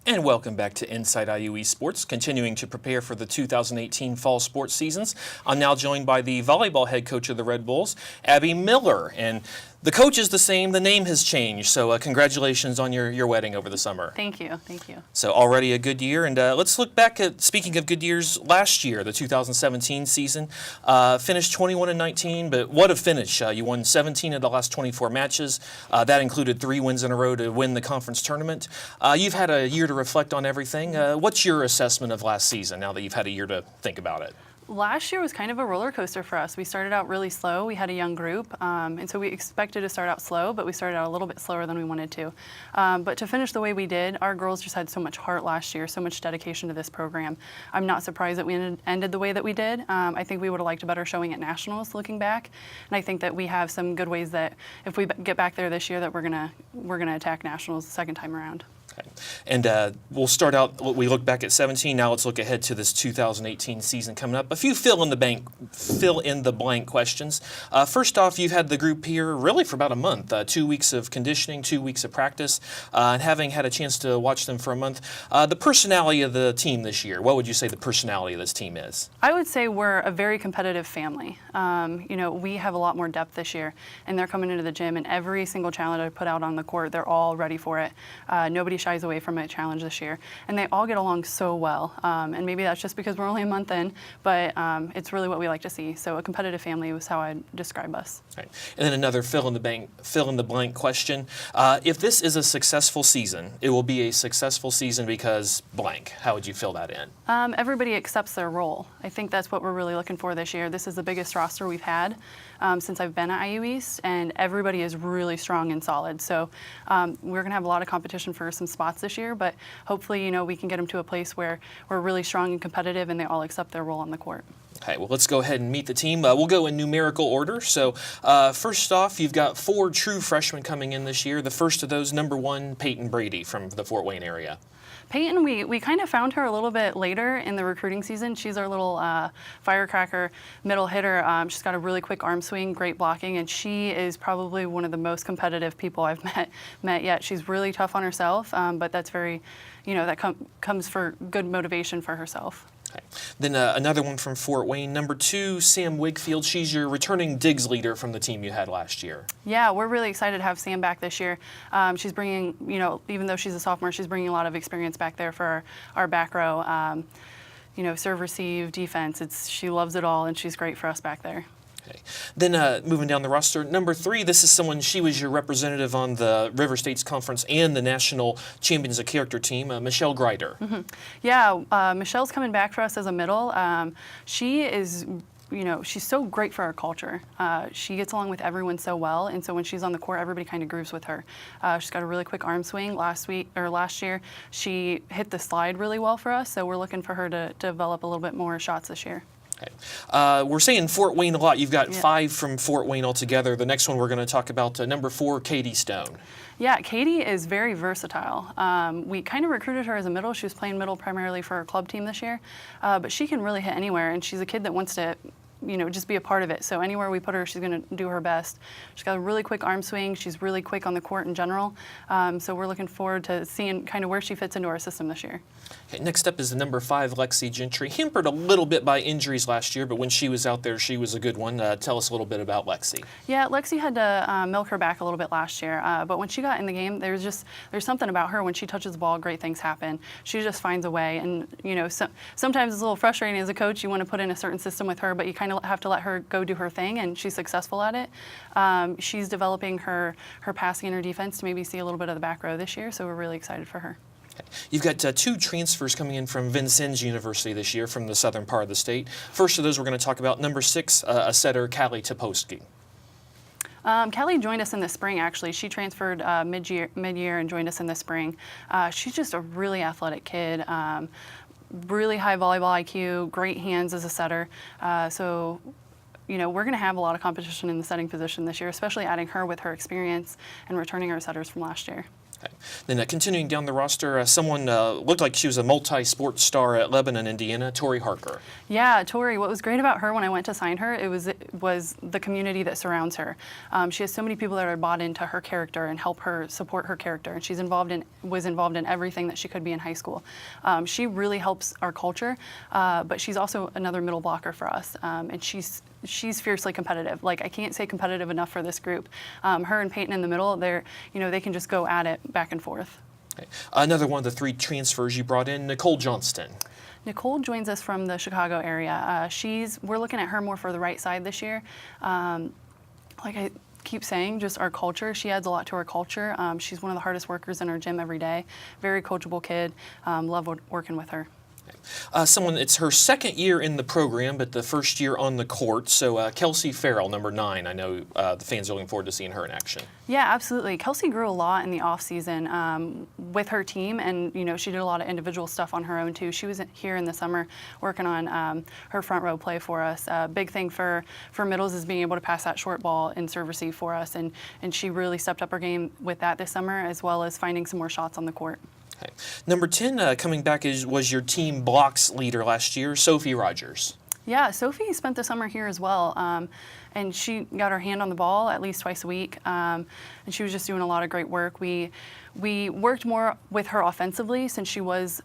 And welcome back to Inside IUE Sports, continuing to prepare for the 2018 fall sports seasons. I'm now joined by the volleyball head coach of the Red Bulls, Abby Miller. And the coach is the same, the name has changed. So congratulations on your wedding over the summer. Thank you, thank you. So already a good year. And let's look back at, speaking of good years, last year, the 2017 season. Finished 21-19, but what a finish. You won 17 of the last 24 matches. That included 3 wins in a row to win the conference tournament. You've had a year to reflect on everything. What's your assessment of last season now that you've had a year to think about it? Last year was kind of a roller coaster for us. We started out really slow. We had a young group, and so we expected to start out slow, but we started out a little bit slower than we wanted to. But to finish the way we did, our girls just had so much heart last year, so much dedication to this program. I'm not surprised that we ended the way that we did. I think we would have liked a better showing at nationals looking back, and I think that we have some good ways that if we get back there this year that we're gonna attack nationals the second time around. Okay. And we'll start out, we look back at 17, now let's look ahead to this 2018 season coming up. A few fill in the blank questions. First off, you've had the group here really for about a month, 2 weeks of conditioning, 2 weeks of practice, and having had a chance to watch them for a month. The personality of the team this year, what would you say the personality of this team is? I would say we're a very competitive family. You know, we have a lot more depth this year, and they're coming into the gym, and every single challenge I put out on the court, they're all ready for it. Nobody shies away from a challenge this year, and they all get along so well. And maybe that's just because we're only a month in, but it's really what we like to see. So a competitive family was how I'd describe us. Right. And then another fill in the blank question. If this is a successful season, it will be a successful season because blank. How would you fill that in? Everybody accepts their role. I think that's what we're really looking for this year. This is the biggest roster we've had since I've been at IU East, and everybody is really strong and solid. So we're going to have a lot of competition for some spots this year, but hopefully, you know, we can get them to a place where we're really strong and competitive and they all accept their role on the court. Okay, well, let's go ahead and meet the team. We'll go in numerical order. So first off, you've got 4 true freshmen coming in this year. The first of those, number 1, PAITYN Brady from the Fort Wayne area. PAITYN, we kind of found her a little bit later in the recruiting season. She's our little firecracker middle hitter. She's got a really quick arm swing, great blocking, and she is probably one of the most competitive people I've met yet. She's really tough on herself, but that's very, you know, that comes for good motivation for herself. Okay. Then another one from Fort Wayne, number 2, Sam WIGFIEL. She's your returning digs leader from the team you had last year. Yeah, we're really excited to have Sam back this year. She's bringing, you know, even though she's a sophomore, she's bringing a lot of experience back there for our back row. You know, serve, receive, defense. She loves it all, and she's great for us back there. Okay. Then moving down the roster, number 3, this is someone, she was your representative on the River States Conference and the National Champions of Character team, Michelle Grider. Mm-hmm. Yeah, Michelle's coming back for us as a middle. She is, you know, she's so great for our culture. She gets along with everyone so well, and so when she's on the court, everybody kind of grooves with her. She's got a really quick arm swing. Last year, she hit the slide really well for us, so we're looking for her to develop a little bit more shots this year. Okay. We're saying Fort Wayne a lot. You've got 5 from Fort Wayne altogether. The next one we're going to talk about, number 4, Katie Stone. Yeah, Katie is very versatile. We kind of recruited her as a middle. She was playing middle primarily for our club team this year, but she can really hit anywhere, and she's a kid that wants to, you know, just be a part of it. So anywhere we put her, she's going to do her best. She's got a really quick arm swing. She's really quick on the court in general. So we're looking forward to seeing kind of where she fits into our system this year. Okay, next up is the number 5, LEXI Gentry. Hampered a little bit by injuries last year, but when she was out there, she was a good one. Tell us a little bit about Lexi. Yeah, Lexi had to milk her back a little bit last year, but when she got in the game, there's something about her. When she touches the ball, great things happen. She just finds a way, and you know, sometimes it's a little frustrating as a coach. You want to put in a certain system with her, but you kind of have to let her go do her thing, and she's successful at it. She's developing her passing and her defense to maybe see a little bit of the back row this year, so we're really excited for her. You've got 2 transfers coming in from Vincennes University this year from the southern part of the state. First of those we're going to talk about, number 6, a setter, Callie Topolsky. Callie joined us in the spring, actually. She transferred mid-year and joined us in the spring. She's just a really athletic kid, really high volleyball IQ, great hands as a setter. So, you know, we're going to have a lot of competition in the setting position this year, especially adding her with her experience and returning our setters from last year. Then continuing down the roster, someone looked like she was a multi-sport star at Lebanon, Indiana, TORI HARKER. Yeah, Tori, what was great about her when I went to sign her, it was the community that surrounds her. She has so many people that are bought into her character and help her support her character, and was involved in everything that she could be in high school. She really helps our culture, but she's also another middle blocker for us, and she's fiercely competitive. Like, I can't say competitive enough for this group. Her and PAITYN in the middle, they can just go at it back and forth. Okay. Another one of the 3 transfers you brought in, Nicole Johnston. Nicole joins us from the Chicago area. We're looking at her more for the right side this year. Like I keep saying, just our culture. She adds a lot to our culture. She's one of the hardest workers in our gym every day. Very coachable kid. Love working with her. It's her 2nd year in the program, but the 1st year on the court. So KELSEY FERRELL, number 9. I know the fans are looking forward to seeing her in action. Yeah, absolutely. KELSEY grew a lot in the off season with her team, and she did a lot of individual stuff on her own too. She was here in the summer working on her front row play for us. Big thing for middles is being able to pass that short ball and serve receive for us, and she really stepped up her game with that this summer, as well as finding some more shots on the court. Okay. Number 10 coming back was your team blocks leader last year, Sophie Rogers. Yeah, Sophie spent the summer here as well, and she got her hand on the ball at least twice a week, and she was just doing a lot of great work. We worked more with her offensively since she was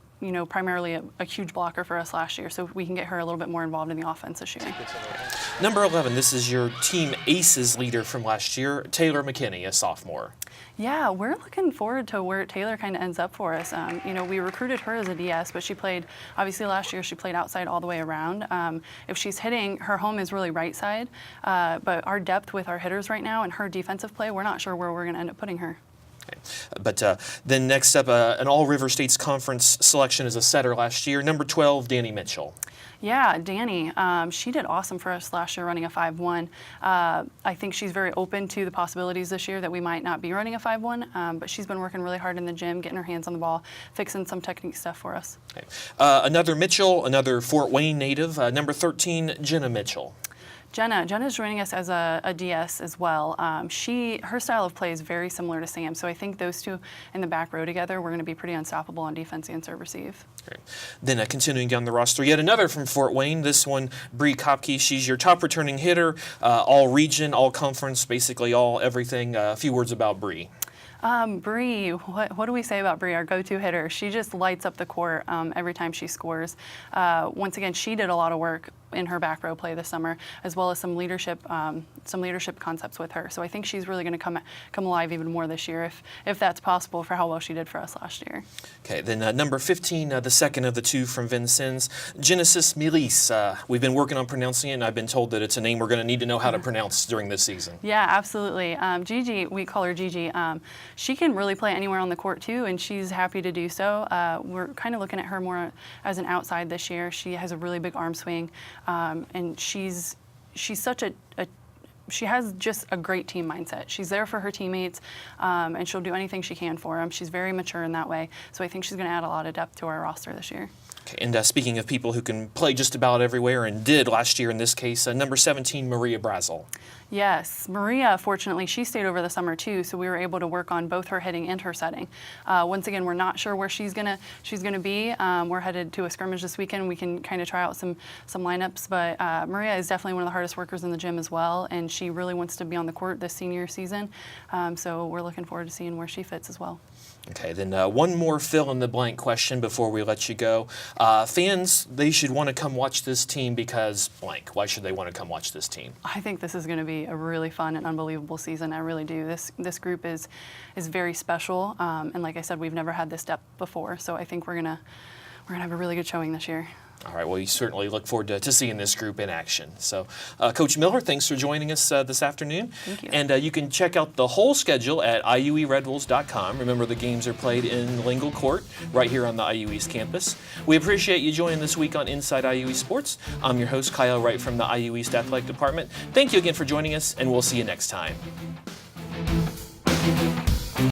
primarily a huge blocker for us last year, so we can get her a little bit more involved in the offense this year. Number 11, this is your team aces leader from last year, Taylor McKinney, a sophomore. Yeah, we're looking forward to where Taylor kind of ends up for us. We recruited her as a DS, but she played, obviously last year she played outside all the way around. If she's hitting, her home is really right side, but our depth with our hitters right now and her defensive play, we're not sure where we're going to end up putting her. Okay. But then next up, an All-River States Conference selection as a setter last year, number 12, Danny Mitchell. Yeah, Danny, she did awesome for us last year running a 5-1. I think she's very open to the possibilities this year that we might not be running a 5-1, but she's been working really hard in the gym, getting her hands on the ball, fixing some technique stuff for us. Okay. Another Mitchell, another Fort Wayne native, number 13, Jenna Mitchell. Jenna's joining us as a DS as well. Her style of play is very similar to Sam, so I think those two in the back row together, we're going to be pretty unstoppable on defense and serve receive. Great. Then continuing down the roster, yet another from Fort Wayne, this one, Bree KOPKE. She's your top returning hitter, all region, all conference, basically all everything. A few words about Bree. Bree, what do we say about Bree, our go-to hitter? She just lights up the court every time she scores. Once again, she did a lot of work in her back row play this summer, as well as some leadership concepts with her. So I think she's really going to come alive even more this year, if that's possible, for how well she did for us last year. Okay, then number 15, the second of the 2 from Vincennes, Genesis Milise. We've been working on pronouncing it, and I've been told that it's a name we're going to need to know how to pronounce during this season. Yeah, absolutely. Gigi, we call her Gigi. She can really play anywhere on the court too, and she's happy to do so. We're kind of looking at her more as an outside this year. She has a really big arm swing, and she's such she has just a great team mindset. She's there for her teammates, and she'll do anything she can for them. She's very mature in that way, so I think she's going to add a lot of depth to our roster this year. Okay, and speaking of people who can play just about everywhere, and did last year in this case, number 17, Maria BRASEL. Yes, Maria, fortunately, she stayed over the summer too, so we were able to work on both her hitting and her setting. Once again, we're not sure where she's gonna be. We're headed to a scrimmage this weekend. We can kind of try out some lineups, but Maria is definitely one of the hardest workers in the gym as well, and she really wants to be on the court this senior season. So we're looking forward to seeing where she fits as well. Okay, then one more fill-in-the-blank question before we let you go. Fans, they should want to come watch this team because blank. Why should they want to come watch this team? I think this is going to be a really fun and unbelievable season. I really do. This group is very special, and like I said, we've never had this depth before. So I think we're gonna have a really good showing this year. All right, well, you certainly look forward to seeing this group in action. So, Coach Miller, thanks for joining us this afternoon. Thank you. And you can check out the whole schedule at IUERedWolves.com. Remember, the games are played in Lingle Court, right here on the IU East campus. We appreciate you joining this week on Inside IU Sports. I'm your host, Kyle Wright from the IU East Athletic Department. Thank you again for joining us, and we'll see you next time.